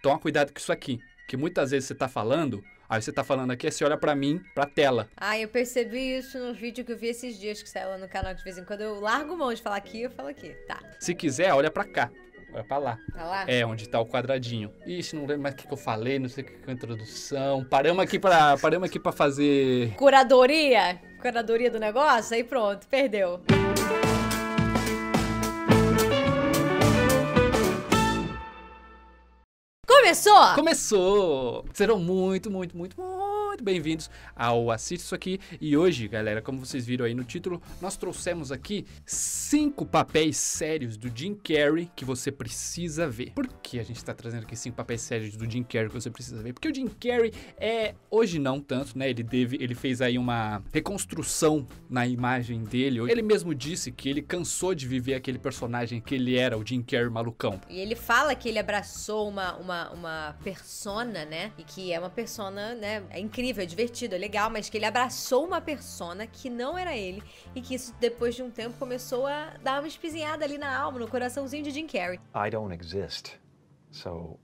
Toma cuidado com isso aqui, que muitas vezes você tá falando, aí você tá falando aqui, aí você olha pra mim, pra tela. Ah, eu percebi isso no vídeo que eu vi esses dias que saiu lá no canal de vez em quando. Eu largo mão de falar aqui, eu falo aqui. Tá. Se quiser, olha pra cá. Olha pra lá. Tá lá? É, onde tá o quadradinho. Ixi, não lembro mais o que eu falei, não sei o que foi a introdução. Paramos aqui pra fazer... Curadoria? Curadoria do negócio? Aí pronto, perdeu. Começou? Começou! Serão muito bem-vindos ao Assiste Isso Aqui. E hoje, galera, como vocês viram aí no título, nós trouxemos aqui 5 papéis sérios do Jim Carrey que você precisa ver. Por que a gente está trazendo aqui 5 papéis sérios do Jim Carrey que você precisa ver? Porque o Jim Carrey hoje não tanto, né? Ele fez aí uma reconstrução na imagem dele. Ele mesmo disse que ele cansou de viver aquele personagem que ele era, o Jim Carrey malucão. E ele fala que ele abraçou uma persona, né? E que é uma persona, né? É incrível, é divertido, é legal, mas que ele abraçou uma persona que não era ele e que isso, depois de um tempo, começou a dar uma espizinhada ali na alma, no coraçãozinho de Jim Carrey. I don't exist, so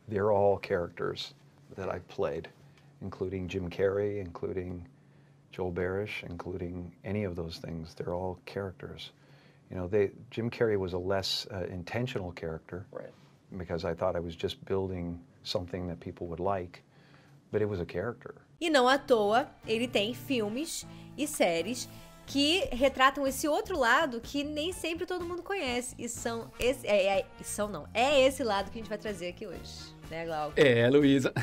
they're all characters that I've played, including Jim Carrey, including Joel Barish, including any of those things. They're all characters. You know, Jim Carrey was a less intentional character, right? Because I thought I was just building something that people would like, but it was a character. E não à toa, ele tem filmes e séries que retratam esse outro lado que nem sempre todo mundo conhece. E é esse lado que a gente vai trazer aqui hoje, né, Glauco? É, Luísa.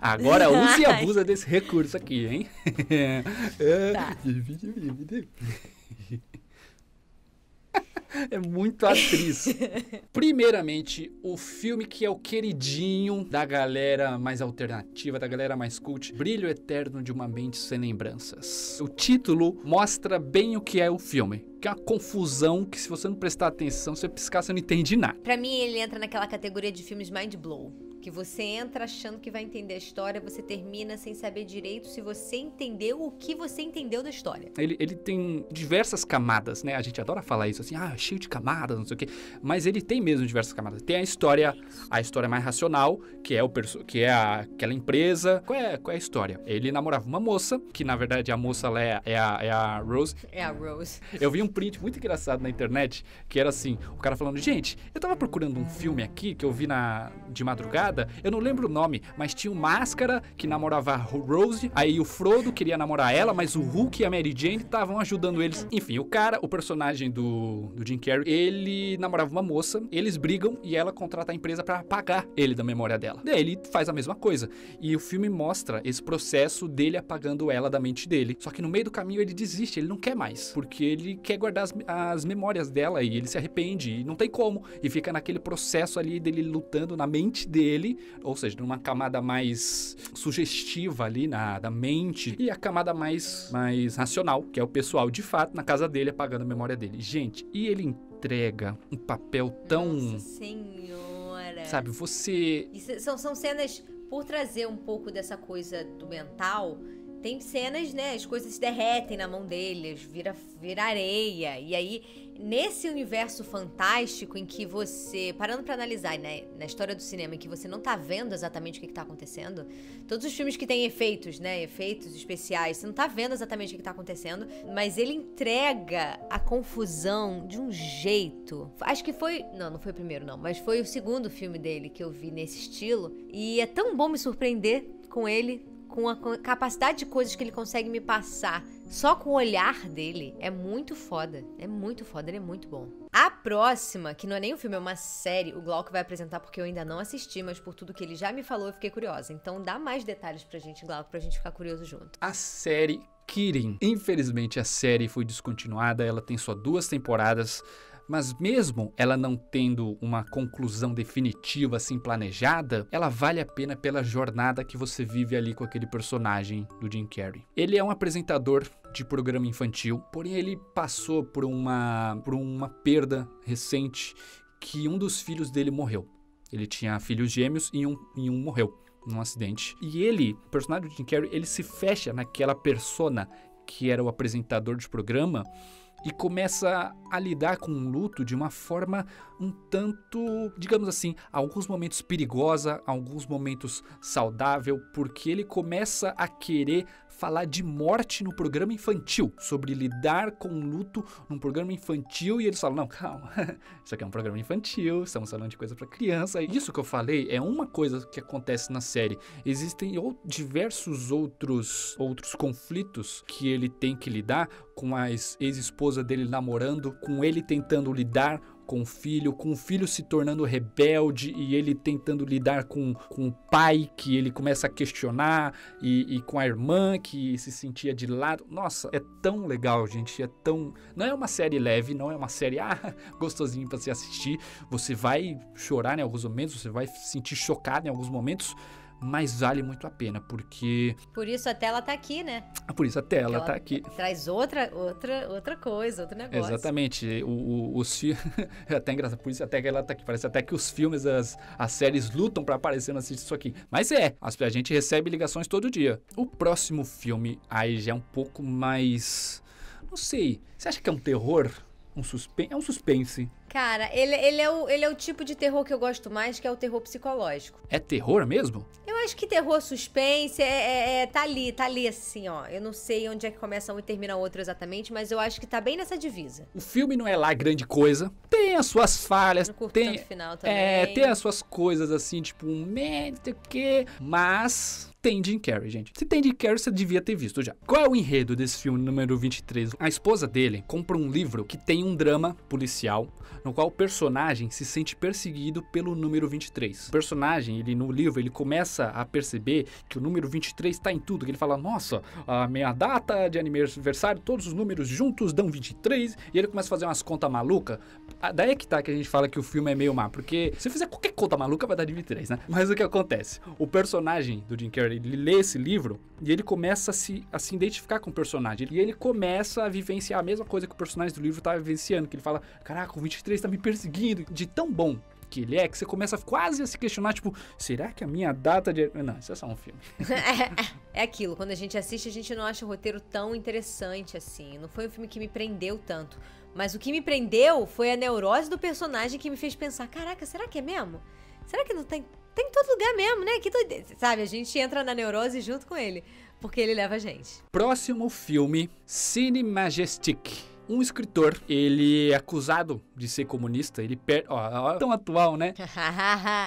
Agora use e abusa desse recurso aqui, hein? Tá. É muito atriz. Primeiramente, o filme que é o queridinho da galera mais alternativa, da galera mais cult, Brilho Eterno de uma Mente Sem Lembranças. O título mostra bem o que é o filme, que é uma confusão que, se você não prestar atenção, se você piscar, você não entende nada. Pra mim, ele entra naquela categoria de filmes mind blow, que você entra achando que vai entender a história, você termina sem saber direito se você entendeu o que você entendeu da história. Ele tem diversas camadas, né? A gente adora falar isso assim, cheio de camadas, não sei o quê. Mas ele tem mesmo diversas camadas. Tem a história mais racional, que é aquela empresa. Qual é a história? Ele namorava uma moça, que na verdade a moça ela é a Rose. É a Rose. Eu vi um print muito engraçado na internet, que era assim, o cara falando, gente, eu tava procurando um filme aqui, que eu vi de madrugada, eu não lembro o nome, mas tinha o Máscara, que namorava a Rose, aí o Frodo queria namorar ela, mas o Hulk e a Mary Jane estavam ajudando eles. Enfim, o personagem do Jim Carrey, ele namorava uma moça, eles brigam e ela contrata a empresa pra apagar ele da memória dela. Daí ele faz a mesma coisa. E o filme mostra esse processo dele apagando ela da mente dele. Só que no meio do caminho ele desiste, ele não quer mais, porque ele quer guardar as memórias dela e ele se arrepende e não tem como. E fica naquele processo ali dele lutando na mente dele, ou seja, numa camada mais sugestiva ali da mente, e a camada mais racional, que é o pessoal de fato na casa dele apagando a memória dele. Gente, e ele entrega um papel tão... Nossa senhora! Sabe, você... São cenas, por trazer um pouco dessa coisa do mental, tem cenas, né, as coisas se derretem na mão deles, vira areia, e aí... Nesse universo fantástico em que você, parando pra analisar, né, na história do cinema, em que você não tá vendo exatamente o que tá acontecendo, todos os filmes que tem efeitos, né, efeitos especiais, você não tá vendo exatamente o que tá acontecendo, mas ele entrega a confusão de um jeito. Acho que foi, não foi o primeiro não, mas foi o segundo filme dele que eu vi nesse estilo, e é tão bom me surpreender com ele, com a capacidade de coisas que ele consegue me passar só com o olhar dele. É muito foda, ele é muito bom. A próxima, que não é nem um filme, é uma série, o Glauco vai apresentar porque eu ainda não assisti, mas por tudo que ele já me falou eu fiquei curiosa. Então dá mais detalhes pra gente, Glauco, pra gente ficar curioso junto. A série Kirin. Infelizmente a série foi descontinuada, ela tem só 2 temporadas. Mas mesmo ela não tendo uma conclusão definitiva assim planejada, ela vale a pena pela jornada que você vive ali com aquele personagem do Jim Carrey. Ele é um apresentador de programa infantil, porém ele passou por uma perda recente, que um dos filhos dele morreu. Ele tinha filhos gêmeos e um morreu num acidente. E ele, o personagem do Jim Carrey, ele se fecha naquela persona que era o apresentador de programa, e começa a lidar com o luto de uma forma um tanto, digamos assim, alguns momentos perigosa, alguns momentos saudável, porque ele começa a querer falar de morte no programa infantil, sobre lidar com o luto num programa infantil, e eles falam, não, calma, isso aqui é um programa infantil, estamos falando de coisa para criança. Isso que eu falei é uma coisa que acontece na série. Existem diversos outros conflitos que ele tem que lidar, com a ex-esposa dele namorando, com ele tentando lidar com o filho se tornando rebelde e ele tentando lidar com o pai que ele começa a questionar e com a irmã que se sentia de lado. Nossa, é tão legal, gente, não é uma série leve, não é uma série gostosinha pra se assistir. Você vai chorar em alguns momentos, você vai se sentir chocado em alguns momentos, mas vale muito a pena, porque... Por isso até ela tá aqui, né? Por isso até ela tá aqui. Traz outra coisa, outro negócio. Exatamente. Os filmes... É até engraçado, por isso até que ela tá aqui. Parece até que os filmes, as séries lutam pra aparecer no assistir isso aqui. Mas a gente recebe ligações todo dia. O próximo filme, aí já é um pouco mais... Não sei. Você acha que é um terror? É um suspense. Cara, ele é o tipo de terror que eu gosto mais, que é o terror psicológico. É terror mesmo? Eu acho que terror suspense tá ali assim, ó. Eu não sei onde é que começa um e termina outro exatamente, mas eu acho que tá bem nessa divisa. O filme não é lá grande coisa. Tem as suas falhas. Não curto tanto o final também. Tem as suas coisas assim, tipo, não sei o quê. Mas... tem Jim Carrey, gente. Se tem Jim Carrey, você devia ter visto já. Qual é o enredo desse filme número 23? A esposa dele compra um livro que tem um drama policial, no qual o personagem se sente perseguido pelo número 23. O personagem, no livro, ele começa a perceber que o número 23 tá em tudo. Que ele fala, nossa, a minha data de aniversário, todos os números juntos dão 23. E ele começa a fazer umas contas malucas. Daí é que tá que a gente fala que o filme é meio má, porque se fizer qualquer conta maluca vai dar de 23, né? Mas o que acontece? O personagem do Jim Carrey, ele lê esse livro e ele começa a se identificar com o personagem. E ele começa a vivenciar a mesma coisa que o personagem do livro tá vivenciando. Que ele fala, caraca, o 23 tá me perseguindo. De tão bom que ele é, que você começa quase a se questionar, tipo, será que a minha data de... Não, isso é só um filme. É aquilo, quando a gente assiste, a gente não acha o roteiro tão interessante assim. Não foi um filme que me prendeu tanto. Mas o que me prendeu foi a neurose do personagem que me fez pensar, caraca, será que é mesmo? Será que não tem... Tem em todo lugar mesmo, né? Que doideira. Sabe, a gente entra na neurose junto com ele, porque ele leva a gente. Próximo filme, Cine Majestic. Um escritor, ele é acusado de ser comunista, ele perde... Ó, tão atual, né?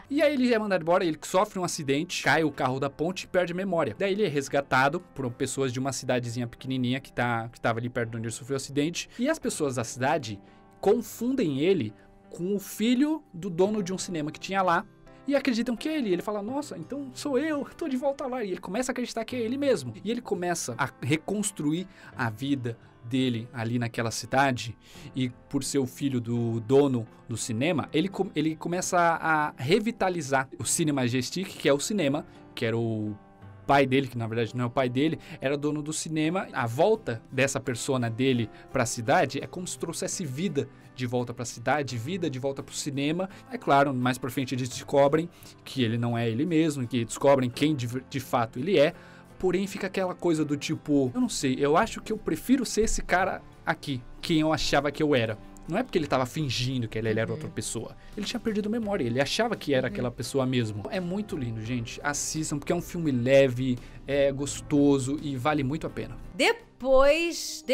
E aí ele é mandado embora, ele sofre um acidente, cai o carro da ponte e perde a memória. Daí ele é resgatado por pessoas de uma cidadezinha pequenininha que tava ali perto de onde ele sofreu o acidente. E as pessoas da cidade confundem ele com o filho do dono de um cinema que tinha lá. E acreditam que é ele. Ele fala, nossa, então sou eu, tô de volta lá. E ele começa a acreditar que é ele mesmo. E ele começa a reconstruir a vida dele ali naquela cidade. E por ser o filho do dono do cinema, ele começa a revitalizar o Cine Majestic, que é o cinema, que era o pai dele, que na verdade não é o pai dele, era dono do cinema. A volta dessa persona dele pra cidade é como se trouxesse vida de volta pra cidade, vida de volta pro cinema. É claro, mais pra frente eles descobrem que ele não é ele mesmo, que descobrem quem de fato ele é. Porém fica aquela coisa do tipo, eu não sei, eu acho que eu prefiro ser esse cara aqui, quem eu achava que eu era. Não é porque ele tava fingindo que ele era outra pessoa. Ele tinha perdido a memória, ele achava que era aquela pessoa mesmo. É muito lindo, gente. Assistam, porque é um filme leve, é gostoso e vale muito a pena. Depois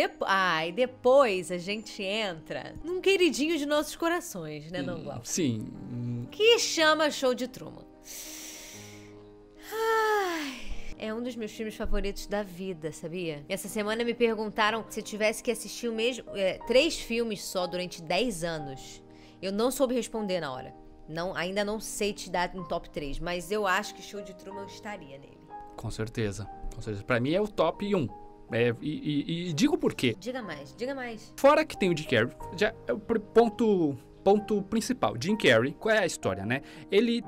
a gente entra num queridinho de nossos corações, né, não, Glauco? Sim. Que chama Show de Truman. É um dos meus filmes favoritos da vida, sabia? Essa semana me perguntaram se eu tivesse que assistir o mesmo 3 filmes só durante 10 anos. Eu não soube responder na hora. Ainda não sei te dar um top 3, mas eu acho que Show de Truman eu estaria nele. Com certeza, com certeza. Pra mim é o top 1. E digo por quê. Diga mais. Fora que tem o Jim Carrey, já é o ponto principal. Jim Carrey, qual é a história, né?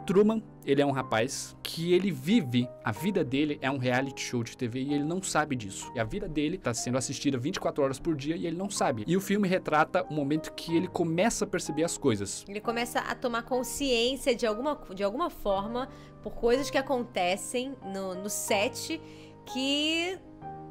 Truman, ele é um rapaz que ele vive, a vida dele é um reality show de TV e ele não sabe disso. E a vida dele tá sendo assistida 24 horas por dia e ele não sabe. E o filme retrata o momento que ele começa a perceber as coisas. Ele começa a tomar consciência de alguma forma por coisas que acontecem no set que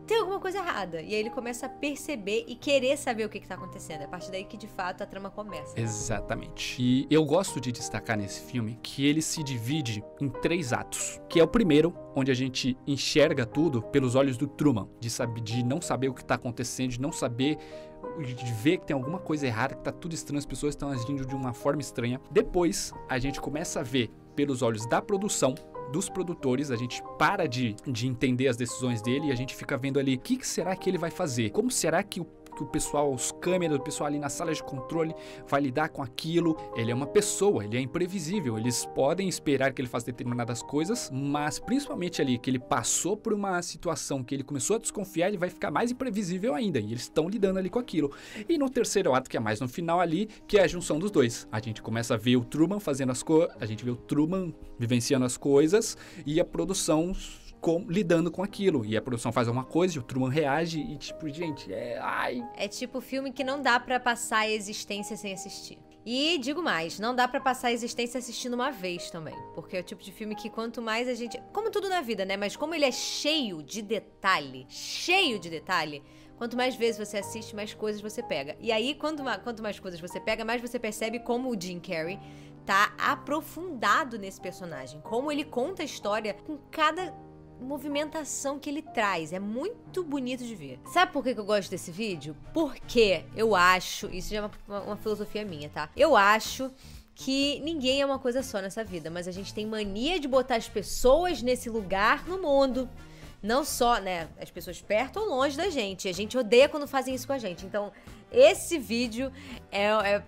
tem alguma coisa errada. E aí ele começa a perceber e querer saber o que tá acontecendo. É a partir daí que, de fato, a trama começa. Exatamente. E eu gosto de destacar nesse filme que ele se divide em 3 atos. Que é o primeiro, onde a gente enxerga tudo pelos olhos do Truman. De não saber o que tá acontecendo, de não saber... de ver que tem alguma coisa errada, que tá tudo estranho, as pessoas estão agindo de uma forma estranha. Depois, a gente começa a ver pelos olhos da produção, dos produtores, a gente para de entender as decisões dele e a gente fica vendo ali o que será que ele vai fazer, como será que o pessoal, os câmeras, o pessoal ali na sala de controle vai lidar com aquilo. Ele é uma pessoa, ele é imprevisível, eles podem esperar que ele faça determinadas coisas, mas principalmente ali que ele passou por uma situação que ele começou a desconfiar, ele vai ficar mais imprevisível ainda, e eles estão lidando ali com aquilo. E no terceiro ato, que é mais no final ali, que é a junção dos dois. A gente começa a ver o Truman fazendo as coisas, a gente vê o Truman vivenciando as coisas e a produção lidando com aquilo. E a produção faz alguma coisa e o Truman reage e tipo, gente, É tipo filme que não dá pra passar a existência sem assistir. E digo mais, não dá pra passar a existência assistindo uma vez também. Porque é o tipo de filme que quanto mais a gente... Como tudo na vida, né? Mas como ele é cheio de detalhe, quanto mais vezes você assiste, mais coisas você pega. E aí, quanto mais coisas você pega, mais você percebe como o Jim Carrey tá aprofundado nesse personagem. Como ele conta a história com cada movimentação que ele traz. É muito bonito de ver. Sabe por que eu gosto desse vídeo? Porque eu acho... Isso já é uma filosofia minha, tá? Eu acho que ninguém é uma coisa só nessa vida, mas a gente tem mania de botar as pessoas nesse lugar no mundo. Não só, né, as pessoas perto ou longe da gente. A gente odeia quando fazem isso com a gente. Então, esse vídeo,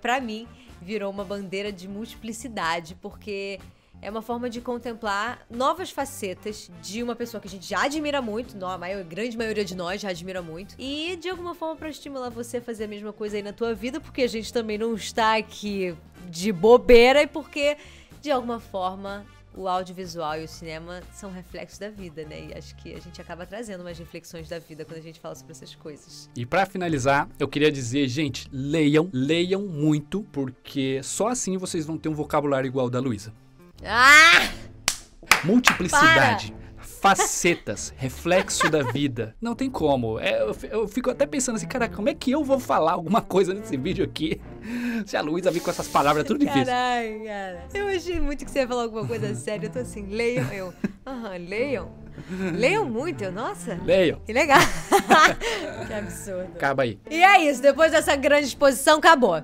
pra mim, virou uma bandeira de multiplicidade, porque é uma forma de contemplar novas facetas de uma pessoa que a gente já admira muito, a grande maioria de nós já admira muito, e de alguma forma pra estimular você a fazer a mesma coisa aí na tua vida, porque a gente também não está aqui de bobeira e porque, de alguma forma, o audiovisual e o cinema são reflexos da vida, né? E acho que a gente acaba trazendo umas reflexões da vida quando a gente fala sobre essas coisas. E pra finalizar, eu queria dizer, gente, leiam muito, porque só assim vocês vão ter um vocabulário igual ao da Luísa. Multiplicidade, facetas, reflexo da vida. Não tem como. Eu fico até pensando assim, cara, como é que eu vou falar alguma coisa nesse vídeo aqui? Se a Luísa vir com essas palavras, é tudo difícil. Caralho, cara. Eu achei muito que você ia falar alguma coisa séria. Eu tô assim, leiam. Leiam. Leiam muito, nossa. Leiam. Que legal. Que absurdo. Acaba aí. E é isso, depois dessa grande exposição, acabou.